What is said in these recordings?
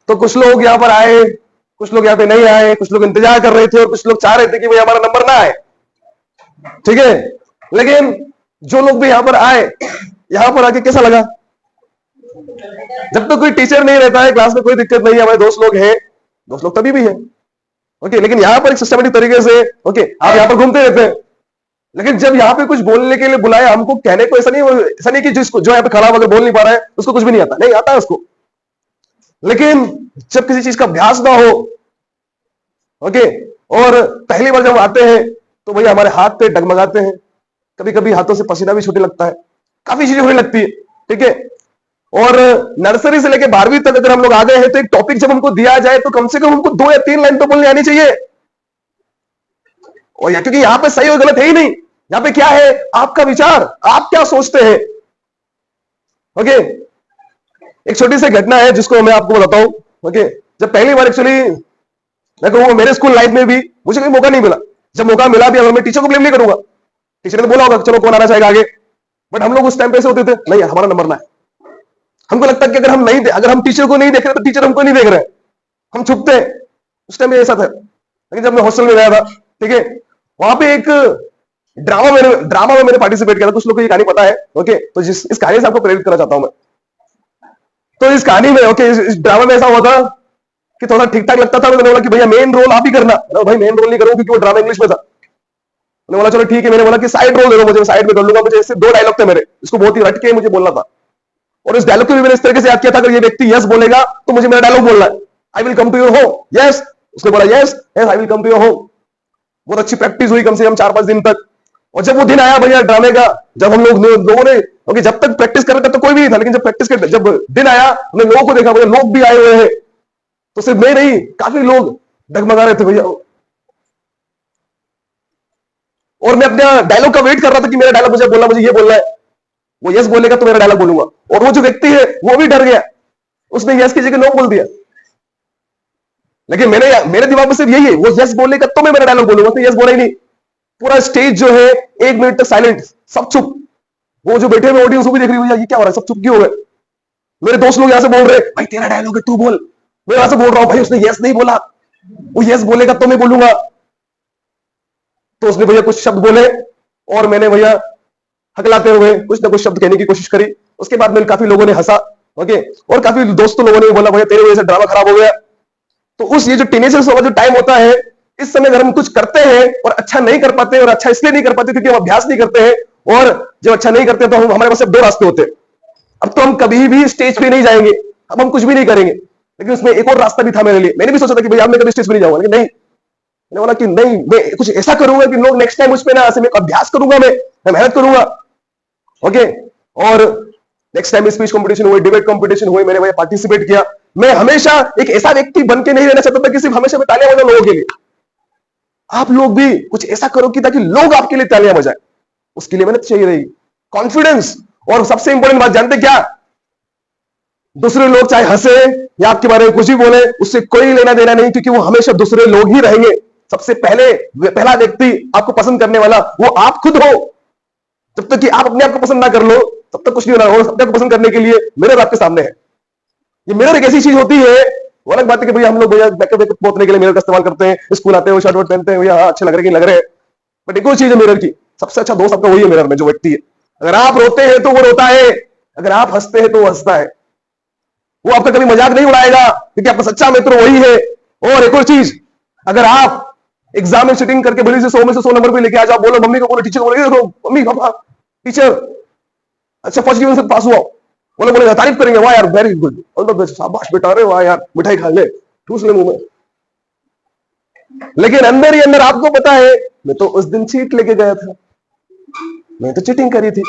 तो कुछ लोग यहाँ पर आए, कुछ लोग यहाँ पे नहीं आए, कुछ लोग इंतजार कर रहे थे और कुछ लोग चाह रहे थे कि भाई हमारा नंबर ना आए, ठीक है। लेकिन जो लोग भी यहाँ पर आए, यहाँ पर आके कैसा लगा? जब तक कोई टीचर नहीं रहता है क्लास में कोई दिक्कत नहीं है, हमारे दोस्त लोग हैं, दोस्त लोग तभी भी है, ओके। लेकिन यहाँ पर एक सिस्टमेटिक तरीके से, ओके, आप यहाँ पर घूमते रहते हैं, लेकिन जब यहाँ पे कुछ बोलने के लिए बुलाया हमको, कहने को ऐसा नहीं कि जिसको जो यहाँ पे खड़ा होकर बोल नहीं पा रहा है उसको कुछ भी नहीं आता, नहीं आता है उसको। लेकिन जब किसी चीज का अभ्यास ना हो, ओके, और पहली बार जब आते हैं तो भैया हमारे हाथ पे डगमगाते हैं, कभी कभी हाथों से पसीना भी छूटने लगता है, काफी चीजें होने लगती है, ठीक है। और नर्सरी से लेकर 12वीं तक अगर हम लोग आ गए हैं तो एक टॉपिक जब हमको दिया जाए तो कम से कम हमको 2 या 3 लाइन तो बोलनी आनी चाहिए। और क्योंकि यहां पे सही और गलत है ही नहीं, यहां पे क्या है? आपका विचार, आप क्या सोचते हैं, ओके। एक छोटी सी घटना है जिसको मैं आपको बताता हूं, ओके। जब पहली बार एक्चुअली मैं कहूंगा मेरे स्कूल लाइफ में भी मुझे कोई मौका नहीं मिला, जब मौका मिला भी, अगर मैं टीचर को ब्लेम नहीं करूंगा, टीचर ने बोला होगा चलो कौन आना चाहेगा आगे, बट हम लोग उस टाइम पे ऐसे होते थे, नहीं हमारा नंबर ना है। हमको लगता है कि अगर हम टीचर को नहीं देख रहे तो टीचर हमको नहीं देख रहे, हम छुपते हैं। उस टाइम में ऐसा था। लेकिन जब मैं हॉस्टल में गया था, ठीक है, वहां पे एक ड्रामा में मैंने पार्टिसिपेट किया था। कुछ लोग को ये कहानी पता है, ओके। तो इस कहानी से आपको प्रेरित करना चाहता हूं मैं। तो इस कहानी में, ओके, इस ड्रामा में ऐसा हुआ था कि थोड़ा ठीक ठाक लगता था, मैंने बोला कि भैया मेन रोल आप ही करना। भाई मेन रोल नहीं करूंगा क्योंकि वो ड्रामा इंग्लिश में था। मैंने बोला चलो ठीक है, मैंने बोला कि साइड रोल दे दो मुझे, साइड में कर लूंगा। मुझे इससे 2 डायलॉग थे मेरे, इसको बहुत ही रट के मुझे बोलना था। और इस डायलॉग को भी मैंने इस तरीके से याद किया था, अगर ये व्यक्ति यस बोलेगा तो मुझे मेरा डायलॉग बोलना है, I will come to your home. Yes, उसने बोला yes yes I will come to your home. बहुत अच्छी प्रैक्टिस हुई, कम से कम 4-5 दिन तक। और जब वो दिन आया भैया ड्रामे का, जब हम लोगों ने, ओके, जब तक प्रैक्टिस कर रहे थे तो कोई भी नहीं था, लेकिन जब दिन आया हमने लोगों को देखा, भैया लोग भी आए हुए हैं, तो सिर्फ मैं नहीं, काफी लोग डगमगा रहे थे भैया। और मैं अपने डायलॉग का वेट कर रहा था कि मेरा डायलॉग मुझे बोलना, मुझे ये बोलना है। वो यस बोलेगा तो मेरा डायलॉग बोलूंगा। और वो जो व्यक्ति है वो भी डर गया, उसने यस की जगह नो बोल दिया। लेकिन मेरे दिमाग में सिर्फ यही है, वो यस बोलेगा तो मैं मेरा डायलॉग बोलूंगा, तो यस बोला ही नहीं। पूरा स्टेज जो है 1 मिनट तक साइलेंट, सब चुप। वो जो बैठे हुए ऑडियंस वो भी देख रही है, ये क्या हो रहा है, सब चुप क्यों हो गए। मेरे दोस्त लोग यहां से बोल रहे भाई तेरा डायलॉग है तू बोल। मैं यहां से बोल रहा हूं भाई उसने यस नहीं बोला, वो यस बोलेगा तो मैं बोलूंगा। तो उसने भैया कुछ शब्द बोले और मैंने भैया हकलाते हुए कुछ ना कुछ शब्द कहने की कोशिश करी। उसके बाद में काफी लोगों ने हंसा, ओके, और काफी दोस्तों लोगों ने बोला भैया तेरे वजह से ड्रामा खराब हो गया। तो उस ये जो टीनेजर्स वाला जो टाइम होता है, इस समय अगर हम कुछ करते हैं और अच्छा नहीं कर पाते, और अच्छा इसलिए नहीं कर पाते क्योंकि हम अभ्यास नहीं करते हैं, और जब अच्छा नहीं करते तो हमारे पास सिर्फ 2 रास्ते होते हैं। अब तो हम कभी भी स्टेज पे नहीं जाएंगे, अब हम कुछ भी नहीं करेंगे। लेकिन उसमें एक और रास्ता भी था मेरे लिए। मैंने भी सोचा था कि भैया मैं कभी स्टेज पे नहीं जाऊंगा, लेकिन नहीं, मैंने बोला कि नहीं, मैं कुछ ऐसा करूंगा कि लोग नेक्स्ट टाइम उस पर ना ऐसे, मैं अभ्यास करूंगा, मैं मेहनत करूंगा, ओके। और नेक्स्ट टाइम स्पीच कंपटीशन हुए, डिबेट कंपटीशन हुए, मैंने पार्टिसिपेट किया। मैं हमेशा एक ऐसा व्यक्ति बन के नहीं रहना चाहता था कि सिर्फ हमेशा मैं तालियां बजाऊं लोगों के लिए। आप लोग भी कुछ ऐसा करो कि ताकि लोग आपके लिए तालियां बजाएं। उसके लिए मेहनत चाहिए रहेगी, कॉन्फिडेंस। और सबसे इंपॉर्टेंट बात जानते क्या? दूसरे लोग चाहे हंसे या आपके बारे में कुछ भी बोले, उससे कोई लेना देना नहीं, क्योंकि वो हमेशा दूसरे लोग ही रहेंगे। सबसे पहला व्यक्ति आपको पसंद करने वाला वो आप खुद हो। जब तक कि आप अपने आप को पसंद ना कर लो तब तक कुछ नहीं होना। और अपने आप को पसंद करने के लिए मिरर आपके सामने है। ये मिरर एक ऐसी चीज होती है, वो अलग बात है कि भैया हम लोग भैया बैकअप पोतने के लिए मिरर का इस्तेमाल करते हैं, स्कूल आते हैं, शर्ट वर्ट पहनते हैं, भैया हाँ अच्छे लग रहे हैं, लग रहे हैं। बट एक और चीज है मिरर की, सबसे अच्छा दोस्त आपका वही है मिरर में, जो व्यक्ति है। अगर आप रोते हैं तो वो रोता है, अगर आप हंसते हैं तो वो हंसता है। वो आपका कभी मजाक नहीं उड़ाएगा क्योंकि आपका सच्चा मित्र वही है। और एक और चीज, अगर आप एग्जाम में सीटिंग करके भले से 100 में से 100 नंबर भी लेके आ जाओ, बोलो मम्मी को, बोलो टीचर को, बोलो मम्मी पापा टीचर अच्छा फर्स्ट डिवीजन से पास हुआ, बोले तारीफ करेंगे, वाह यार वेरी गुड, शाबाश बेटा, अरे वाह यार मिठाई खा ले, ठूस ले मुंह में। लेकिन अंदर ही अंदर आपको पता है मैं तो उस दिन चीट लेके गया था, मैं तो चीटिंग करी थी।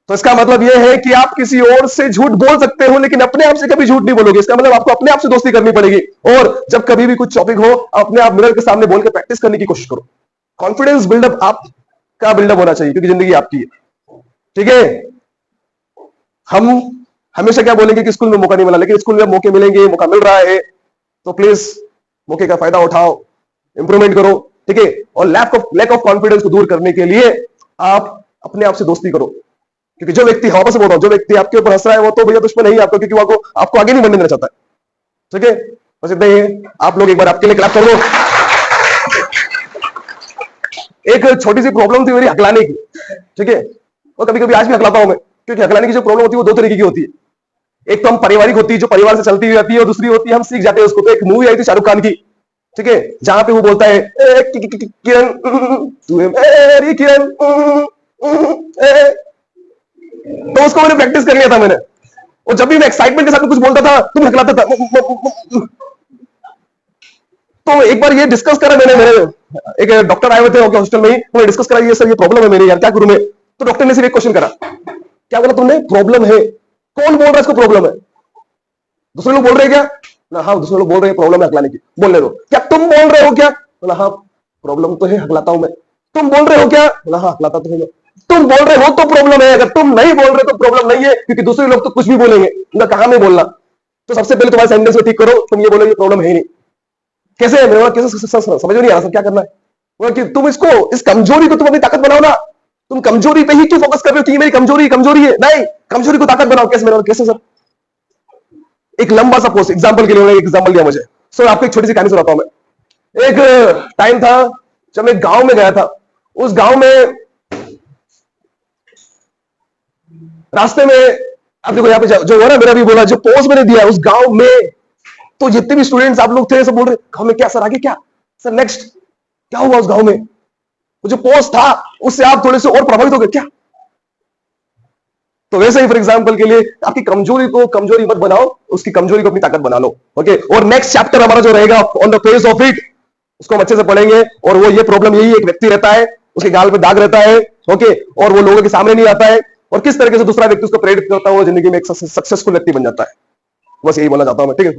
तो इसका मतलब यह है कि आप किसी और से झूठ बोल सकते हो, लेकिन अपने आप से कभी झूठ नहीं बोलोगे। इसका मतलब आपको अपने आप से दोस्ती करनी पड़ेगी। और जब कभी भी कुछ टॉपिक हो, अपने आप मिरर के सामने बोल के प्रैक्टिस करने की कोशिश करो। कॉन्फिडेंस बिल्डअप आपका बिल्डअप होना चाहिए, क्योंकि जिंदगी आपकी है, ठीक है। हम हमेशा क्या बोलेंगे कि स्कूल में मौका नहीं मिला, लेकिन स्कूल में मौके मिलेंगे, मौका मिल रहा है, तो प्लीज मौके का फायदा उठाओ, इंप्रूवमेंट करो, ठीक है। और लैक ऑफ कॉन्फिडेंस को दूर करने के लिए आप अपने आप से दोस्ती करो। क्योंकि जो व्यक्ति, वापस बोल रहा हूं, जो व्यक्ति आपके ऊपर हंस रहा है वो तो भैया दुश्मन नहीं है आपको, क्योंकि वो आपको आगे नहीं बढ़ने देना चाहता है। ठीक है, बस इतना ही है। आप लोग एक बार आपके लिए क्लैप कर दो। एक छोटी सी प्रॉब्लम थी मेरी हकलाने की, ठीक है, और कभी कभी आज भी हकलाता हूं मैं, क्योंकि हकलाने की जो प्रॉब्लम होती है वो दो तरीके की होती है। एक तो हम पारिवारिक होती है, जो परिवार से चलती हुई आती है, और दूसरी होती है हम सीख जाते हैं उसको। तो एक मूवी आई थी शाहरुख खान की, ठीक है, जहां पे वो बोलता है किरण तू है मेरी किरण, तो उसको मैंने प्रैक्टिस कर लिया था मैंने, और जब भी मैं एक्साइटमेंट के साथ कुछ बोलता था तुम हकलाता था। तो एक बार ये डिस्कस करा मैंने, मेरे एक डॉक्टर आए हुए थे हॉस्टल में ही, उन्होंने डिस्कस करा, ये सर ये प्रॉब्लम है मेरी यार, क्या करूं मैं। तो डॉक्टर ने सिर्फ एक क्वेश्चन करा, क्या बोला तुमने, प्रॉब्लम है, कौन बोल रहा है इसको प्रॉब्लम है, दूसरे लोग बोल रहे हैं क्या ना, हाँ दूसरे लोग बोल रहे हैं प्रॉब्लम है हकलाने की, बोलने दो। क्या तुम बोल रहे हो क्या, बोला हाँ प्रॉब्लम तो है हकलाता हूं मैं। तुम बोल रहे हो क्या, बोला हाँ हकलाता तो हूं मैं। तुम बोल रहे हो तो प्रॉब्लम है, अगर तुम नहीं बोल रहे तो प्रॉब्लम नहीं है, क्योंकि दूसरे लोग तो कुछ भी बोलेंगे, उनका कहां में बोलना। तो सबसे पहले तुम्हारे सेंटेंस को ठीक करो, तुम ये बोलो ये प्रॉब्लम है ही नहीं। कैसे, मेरे बोला कैसे, समझ में नहीं आ रहा सर, क्या करना है। बोला कि तुम इसको, इस कमजोरी को तुम अपनी ताकत बनाओ ना, तुम कमजोरी पे ही क्यों फोकस कर रहे हो कि मेरी कमजोरी कमजोरी है, नहीं, कमजोरी को ताकत बनाओ। कैसे, मेरे कैसे सर। एक लंबा सा पोस्ट एग्जांपल के लिए एक एग्जांपल दिया मुझे। सर आपको एक छोटी सी कहानी सुनाता हूं मैं। एक टाइम था जब मैं गांव में गया था, उस गांव में रास्ते में, अब देखो यहाँ पे जो है ना, मेरा भी बोला, जो पोस्ट मैंने दिया उस गांव में, तो जितने भी स्टूडेंट्स आप लोग थे सब बोल रहे गांव में क्या सर, आगे क्या सर, नेक्स्ट क्या हुआ उस गांव में। वो जो पोस्ट था उससे आप थोड़े से और प्रभावित हो गए क्या। तो वैसे ही फॉर एग्जांपल के लिए आपकी कमजोरी को कमजोरी मत बनाओ, उसकी कमजोरी को अपनी ताकत बना लो। ओके, और नेक्स्ट चैप्टर हमारा जो रहेगा on the face of it, उसको हम अच्छे से पढ़ेंगे। और वो ये प्रॉब्लम यही, एक व्यक्ति रहता है, उसके गाल पे दाग रहता है, ओके, और वो लोगों के सामने नहीं आता है, और किस तरीके से दूसरा व्यक्ति उसको प्रेरित करता है, वो जिंदगी में एक सक्सेसफुल व्यक्ति बन जाता है। बस यही बोलना चाहता हूं मैं, ठीक है।